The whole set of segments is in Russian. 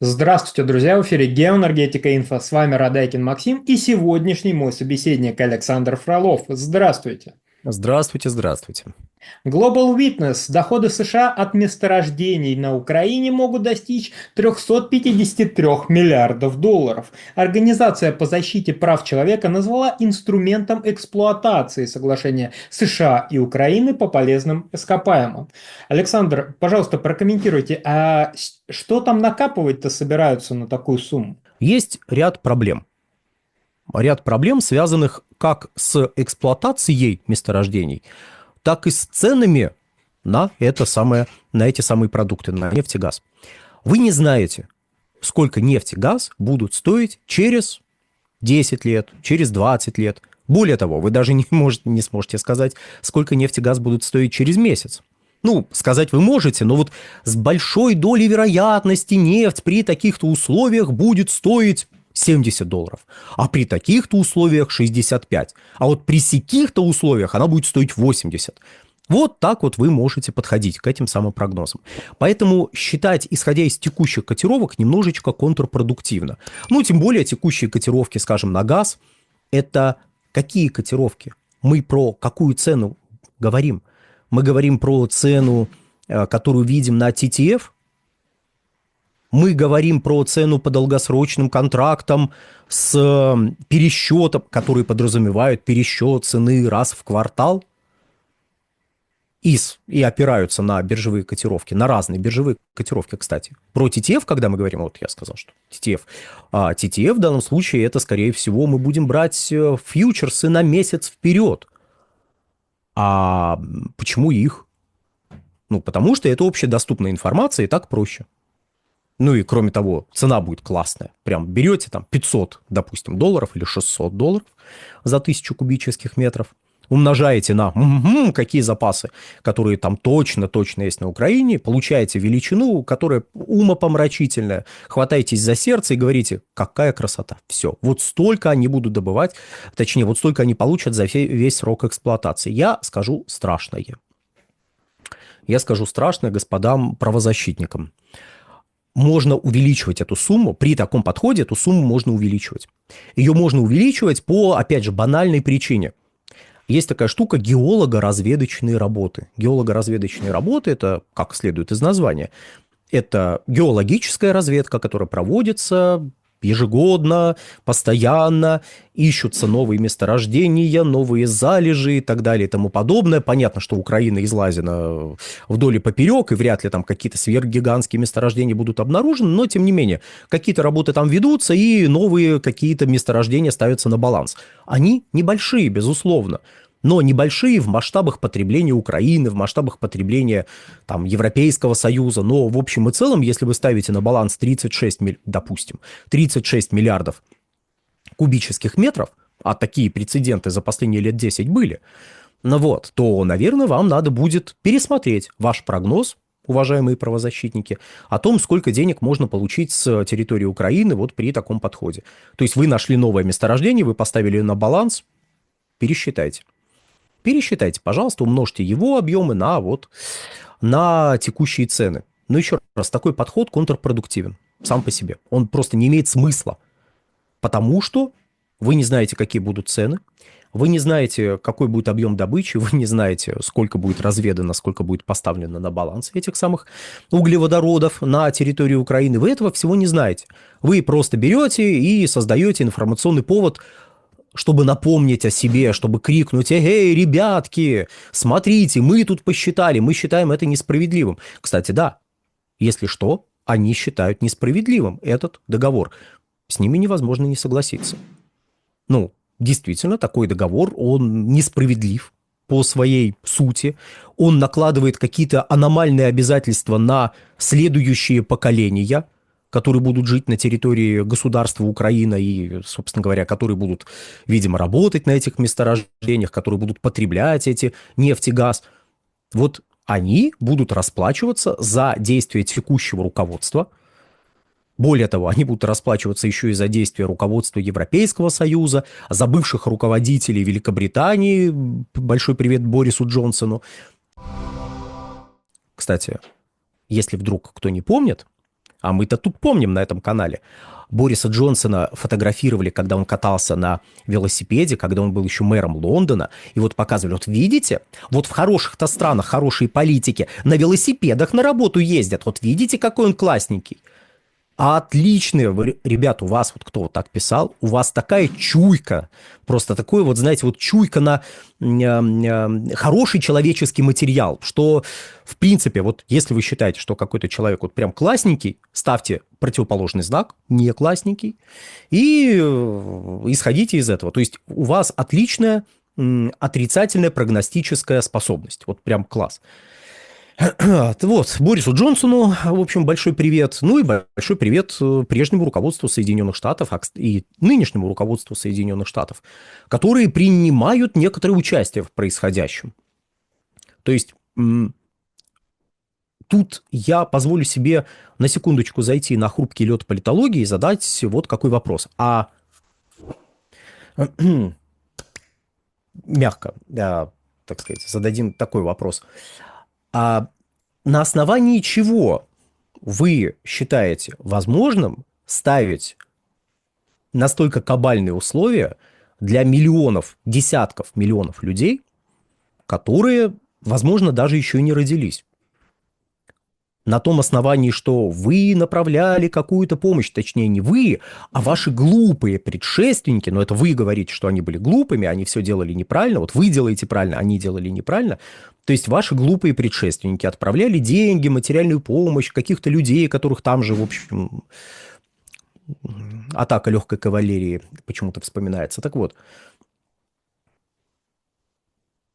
Здравствуйте, друзья! В эфире Геоэнергетика Инфо. С вами Радайкин Максим и сегодняшний мой собеседник Александр Фролов. Здравствуйте! Здравствуйте, здравствуйте. Global Witness. Доходы США от месторождений на Украине могут достичь 353 миллиардов долларов. Организация по защите прав человека назвала инструментом эксплуатации соглашения США и Украины по полезным ископаемым. Александр, пожалуйста, прокомментируйте, что там накапывать-то собираются на такую сумму? Есть ряд проблем. Ряд проблем, связанных как с эксплуатацией месторождений, так и с ценами на эти самые продукты, на нефть и газ. Вы не знаете, сколько нефть и газ будут стоить через 10 лет, через 20 лет. Более того, вы даже не сможете сказать, сколько нефть и газ будут стоить через месяц. Ну, сказать вы можете, но вот с большой долей вероятности нефть при таких-то условиях будет стоить $70, а при таких-то условиях 65, а вот при сяких-то условиях она будет стоить 80. Вот так вот вы можете подходить к этим самым прогнозам. Поэтому считать, исходя из текущих котировок, немножечко контрпродуктивно. Ну, тем более текущие котировки, скажем, на газ, это какие котировки? Мы про какую цену говорим? Мы говорим про цену, которую видим на TTF. Мы говорим про цену по долгосрочным контрактам с пересчетом, которые подразумевают пересчет цены раз в квартал и опираются на биржевые котировки, на разные биржевые котировки, кстати. Про TTF, когда мы говорим, вот я сказал, что TTF, TTF в данном случае это, скорее всего, мы будем брать фьючерсы на месяц вперед. А почему их? Ну, потому что это общедоступная информация, и так проще. Ну и кроме того, цена будет классная. Прям берете там 500, допустим, долларов или 600 долларов за 1000 кубических метров, умножаете на какие запасы, которые там точно есть на Украине, получаете величину, которая умопомрачительная, хватаетесь за сердце и говорите, какая красота, все, вот столько они будут добывать, точнее, вот столько они получат за весь срок эксплуатации. Я скажу страшное. Я скажу страшное господам правозащитникам. Можно увеличивать эту сумму, при таком подходе эту сумму можно увеличивать. Ее можно увеличивать по, опять же, банальной причине. Есть такая штука геолого-разведочные работы. Геолого-разведочные работы – это, как следует из названия, это геологическая разведка, которая проводится ежегодно, постоянно, ищутся новые месторождения, новые залежи и так далее и тому подобное. Понятно, что Украина излазена вдоль и поперек, и вряд ли там какие-то сверхгигантские месторождения будут обнаружены, но тем не менее, какие-то работы там ведутся, и новые какие-то месторождения ставятся на баланс. Они небольшие, безусловно, но небольшие в масштабах потребления Украины, в масштабах потребления там, Европейского Союза. Но в общем и целом, если вы ставите на баланс 36 миллиардов кубических метров, а такие прецеденты за последние лет 10 были, ну вот, то, наверное, вам надо будет пересмотреть ваш прогноз, уважаемые правозащитники, о том, сколько денег можно получить с территории Украины вот при таком подходе. То есть вы нашли новое месторождение, вы поставили на баланс, пересчитайте. Пересчитайте, пожалуйста, умножьте его объемы на текущие цены. Но еще раз, такой подход контрпродуктивен сам по себе. Он просто не имеет смысла, потому что вы не знаете, какие будут цены, вы не знаете, какой будет объем добычи, вы не знаете, сколько будет разведано, сколько будет поставлено на баланс этих самых углеводородов на территории Украины. Вы этого всего не знаете. Вы просто берете и создаете информационный повод, чтобы напомнить о себе, чтобы крикнуть: «Эй, ребятки, смотрите, мы тут посчитали, мы считаем это несправедливым». Кстати, да, если что, они считают несправедливым этот договор. С ними невозможно не согласиться. Ну, действительно, такой договор, он несправедлив по своей сути. Он накладывает какие-то аномальные обязательства на следующие поколения, которые будут жить на территории государства Украина и, собственно говоря, которые будут, видимо, работать на этих месторождениях, которые будут потреблять эти нефть и газ. Вот они будут расплачиваться за действия текущего руководства. Более того, они будут расплачиваться еще и за действия руководства Европейского Союза, за бывших руководителей Великобритании. Большой привет Борису Джонсону. Кстати, если вдруг кто не помнит, А мы-то тут помним на этом канале. Бориса Джонсона фотографировали, когда он катался на велосипеде, когда он был еще мэром Лондона. И вот показывали, вот видите, вот в хороших-то странах хорошие политики на велосипедах на работу ездят. Вот видите, какой он классненький. Отличные, ребят, у вас, вот кто вот так писал, у вас такая чуйка, просто такой вот, знаете, вот чуйка на хороший человеческий материал, что, в принципе, вот если вы считаете, что какой-то человек вот прям классненький, ставьте противоположный знак, не классненький, и исходите из этого. То есть у вас отличная отрицательная прогностическая способность, вот прям класс. Вот, Борису Джонсону, в общем, большой привет. Ну и большой привет прежнему руководству Соединенных Штатов и нынешнему руководству Соединенных Штатов, которые принимают некоторое участие в происходящем. То есть тут я позволю себе на секундочку зайти на хрупкий лед политологии и задать вот какой вопрос. Мягко, так сказать, зададим такой вопрос. А на основании чего вы считаете возможным ставить настолько кабальные условия для миллионов, десятков миллионов людей, которые, возможно, даже еще и не родились? На том основании, что вы направляли какую-то помощь, точнее не вы, а ваши глупые предшественники, но это вы говорите, что они были глупыми, они все делали неправильно, вот вы делаете правильно, они делали неправильно, то есть ваши глупые предшественники отправляли деньги, материальную помощь, каких-то людей, которых там же, в общем, атака легкой кавалерии почему-то вспоминается. Так вот,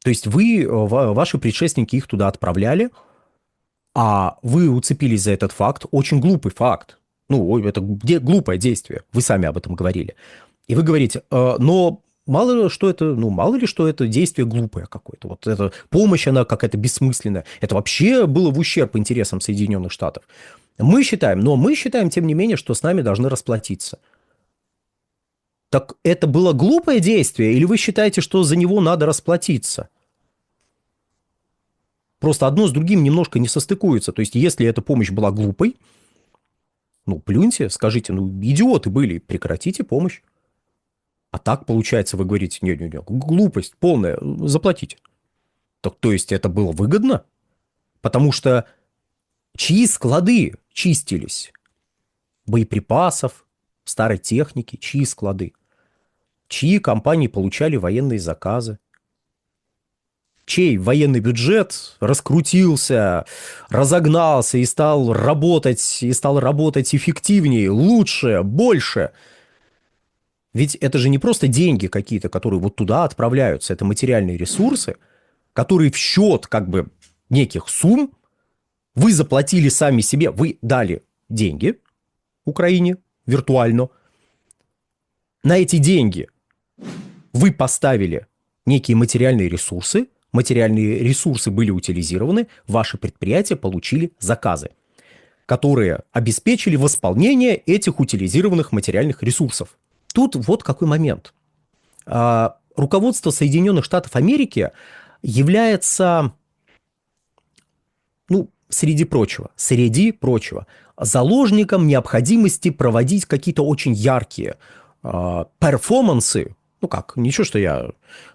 то есть вы, ваши предшественники их туда отправляли, а вы уцепились за этот факт, очень глупый факт. Ну, это глупое действие, вы сами об этом говорили. И вы говорите, но мало ли, что это действие глупое какое-то. Вот эта помощь, она какая-то бессмысленная. Это вообще было в ущерб интересам Соединенных Штатов. Мы считаем, тем не менее, что с нами должны расплатиться. Так это было глупое действие, или вы считаете, что за него надо расплатиться? Просто одно с другим немножко не состыкуется. То есть, если эта помощь была глупой, ну, плюньте, скажите, ну, идиоты были, прекратите помощь. А так, получается, вы говорите, не-не-не, глупость полная, заплатите. Так, то есть, это было выгодно? Потому что чьи склады чистились? Боеприпасов, старой техники, чьи склады? Чьи компании получали военные заказы? Чей военный бюджет раскрутился, разогнался и стал работать эффективнее, лучше, больше. Ведь это же не просто деньги какие-то, которые вот туда отправляются, это материальные ресурсы, которые в счет как бы неких сумм вы заплатили сами себе, вы дали деньги Украине виртуально. На эти деньги вы поставили некие материальные ресурсы были утилизированы, ваши предприятия получили заказы, которые обеспечили восполнение этих утилизированных материальных ресурсов. Тут вот какой момент. Руководство Соединенных Штатов Америки является, ну, среди прочего, заложником необходимости проводить какие-то очень яркие перформансы, ну как, ничего, что я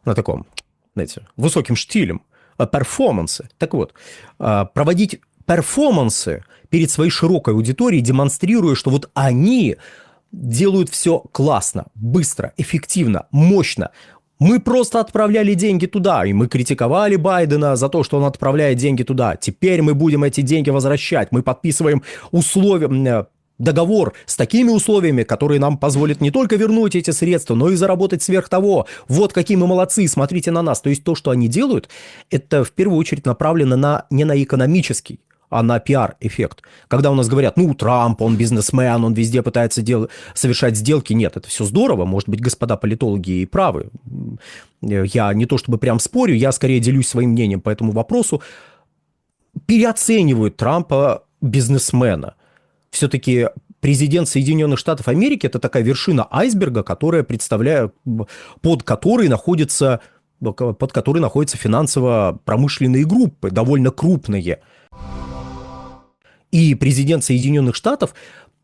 на таком, знаете, высоким штилем, перформансы. Так вот, проводить перформансы перед своей широкой аудиторией, демонстрируя, что вот они делают все классно, быстро, эффективно, мощно. Мы просто отправляли деньги туда, и мы критиковали Байдена за то, что он отправляет деньги туда. Теперь мы будем эти деньги возвращать. Мы подписываем договор с такими условиями, которые нам позволят не только вернуть эти средства, но и заработать сверх того. Вот какие мы молодцы, смотрите на нас. То есть то, что они делают, это в первую очередь направлено не на экономический, а на пиар-эффект. Когда у нас говорят, ну, Трамп, он бизнесмен, он везде пытается совершать сделки. Нет, это все здорово. Может быть, господа политологи и правы. Я не то чтобы прям спорю, я скорее делюсь своим мнением по этому вопросу. Переоценивают Трампа бизнесмена. Все-таки президент Соединенных Штатов Америки – это такая вершина айсберга, которая под которой находятся финансово-промышленные группы, довольно крупные. И президент Соединенных Штатов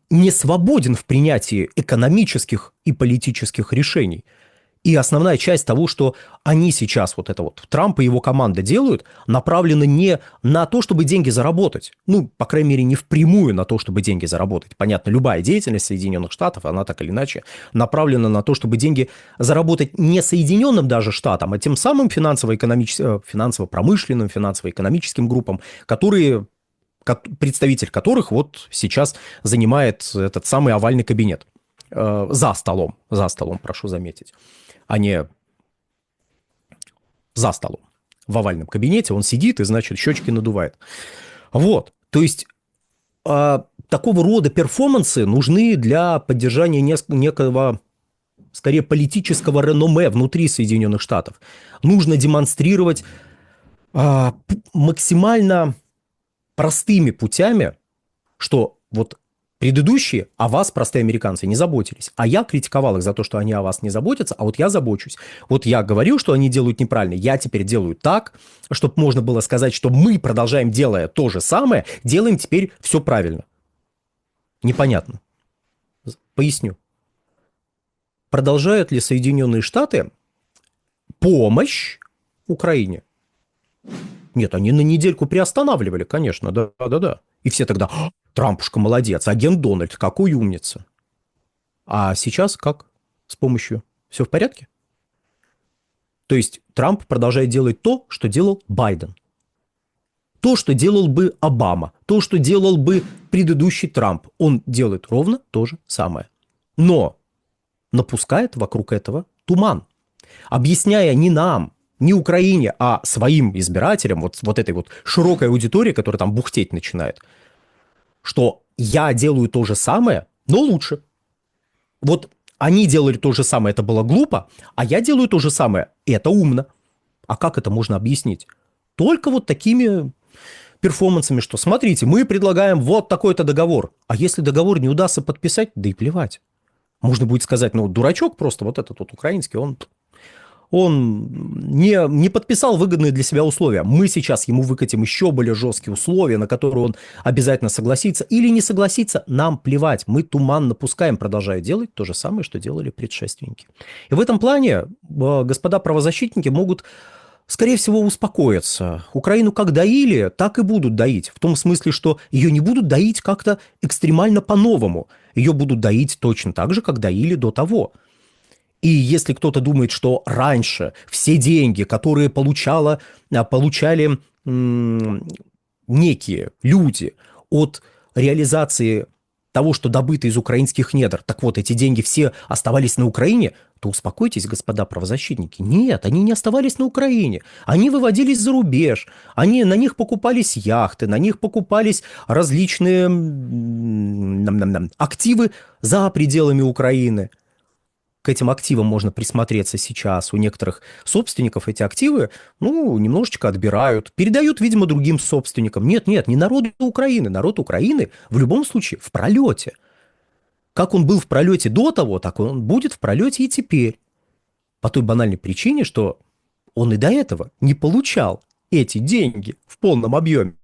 не свободен в принятии экономических и политических решений. И основная часть того, что они сейчас, вот это вот Трамп и его команда делают, направлена не на то, чтобы деньги заработать. Ну, по крайней мере, не впрямую на то, чтобы деньги заработать. Понятно, любая деятельность Соединенных Штатов, она так или иначе направлена на то, чтобы деньги заработать не Соединенным даже Штатам, а тем самым финансово-промышленным, финансово-экономическим группам, представитель которых вот сейчас занимает этот самый овальный кабинет. За столом, прошу заметить, а не за столом. В овальном кабинете он сидит и, значит, щечки надувает. Вот, то есть такого рода перформансы нужны для поддержания некого, скорее, политического реноме внутри Соединенных Штатов. Нужно демонстрировать максимально простыми путями, что вот предыдущие о вас, простые американцы, не заботились. А я критиковал их за то, что они о вас не заботятся, а вот я забочусь. Вот я говорил, что они делают неправильно, я теперь делаю так, чтобы можно было сказать, что мы продолжаем, делая то же самое, делаем теперь все правильно. Непонятно. Поясню. Продолжают ли Соединенные Штаты помощь Украине? Нет, они на недельку приостанавливали, конечно, да. И все тогда: Трампушка молодец, агент Дональд, какой умница. А сейчас как? С помощью? Все в порядке? То есть Трамп продолжает делать то, что делал Байден. То, что делал бы Обама. То, что делал бы предыдущий Трамп. Он делает ровно то же самое. Но напускает вокруг этого туман. Объясняя не нам, не Украине, а своим избирателям, вот этой вот широкой аудитории, которая там бухтеть начинает, что я делаю то же самое, но лучше. Вот они делали то же самое, это было глупо, а я делаю то же самое, и это умно. А как это можно объяснить? Только вот такими перформансами, что смотрите, мы предлагаем вот такой-то договор, а если договор не удастся подписать, да и плевать. Можно будет сказать, ну, дурачок просто, вот этот вот украинский, он не подписал выгодные для себя условия. Мы сейчас ему выкатим еще более жесткие условия, на которые он обязательно согласится или не согласится, нам плевать. Мы туман напускаем, продолжая делать то же самое, что делали предшественники. И в этом плане господа правозащитники могут, скорее всего, успокоиться. Украину как доили, так и будут доить. В том смысле, что ее не будут доить как-то экстремально по-новому. Ее будут доить точно так же, как доили до того. И если кто-то думает, что раньше все деньги, которые получали некие люди от реализации того, что добыто из украинских недр, так вот, эти деньги все оставались на Украине, то успокойтесь, господа правозащитники. Нет, они не оставались на Украине. Они выводились за рубеж. На них покупались яхты, на них покупались различные активы за пределами Украины. К этим активам можно присмотреться сейчас. У некоторых собственников эти активы, немножечко отбирают, передают, видимо, другим собственникам. Нет, не народу Украины. Народ Украины в любом случае в пролете. Как он был в пролете до того, так он будет в пролете и теперь. По той банальной причине, что он и до этого не получал эти деньги в полном объеме.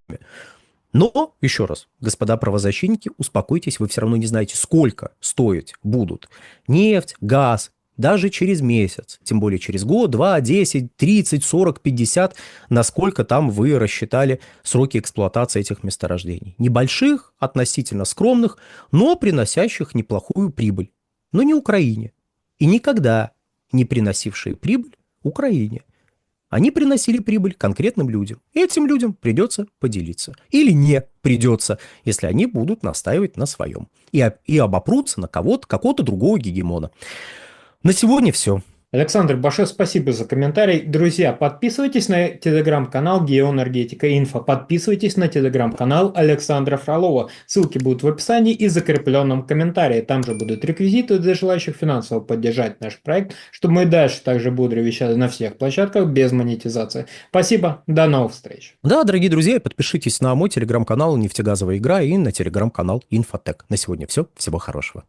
Но, еще раз, господа правозащитники, успокойтесь, вы все равно не знаете, сколько стоить будут нефть, газ, даже через месяц, тем более через год, 2, 10, 30, 40, 50, насколько там вы рассчитали сроки эксплуатации этих месторождений. Небольших, относительно скромных, но приносящих неплохую прибыль. Но не Украине. И никогда не приносившие прибыль Украине. Они приносили прибыль конкретным людям. Этим людям придется поделиться. Или не придется, если они будут настаивать на своем. И обопрутся на какого-то другого гегемона. На сегодня все. Александр, большое спасибо за комментарий. Друзья, подписывайтесь на телеграм-канал Геоэнергетика Инфо. Подписывайтесь на телеграм-канал Александра Фролова. Ссылки будут в описании и закрепленном комментарии. Там же будут реквизиты для желающих финансово поддержать наш проект, чтобы мы дальше также бодро вещали на всех площадках без монетизации. Спасибо, до новых встреч. Да, дорогие друзья, подпишитесь на мой телеграм-канал «Нефтегазовая игра» и на телеграм-канал «Инфотек». На сегодня все. Всего хорошего.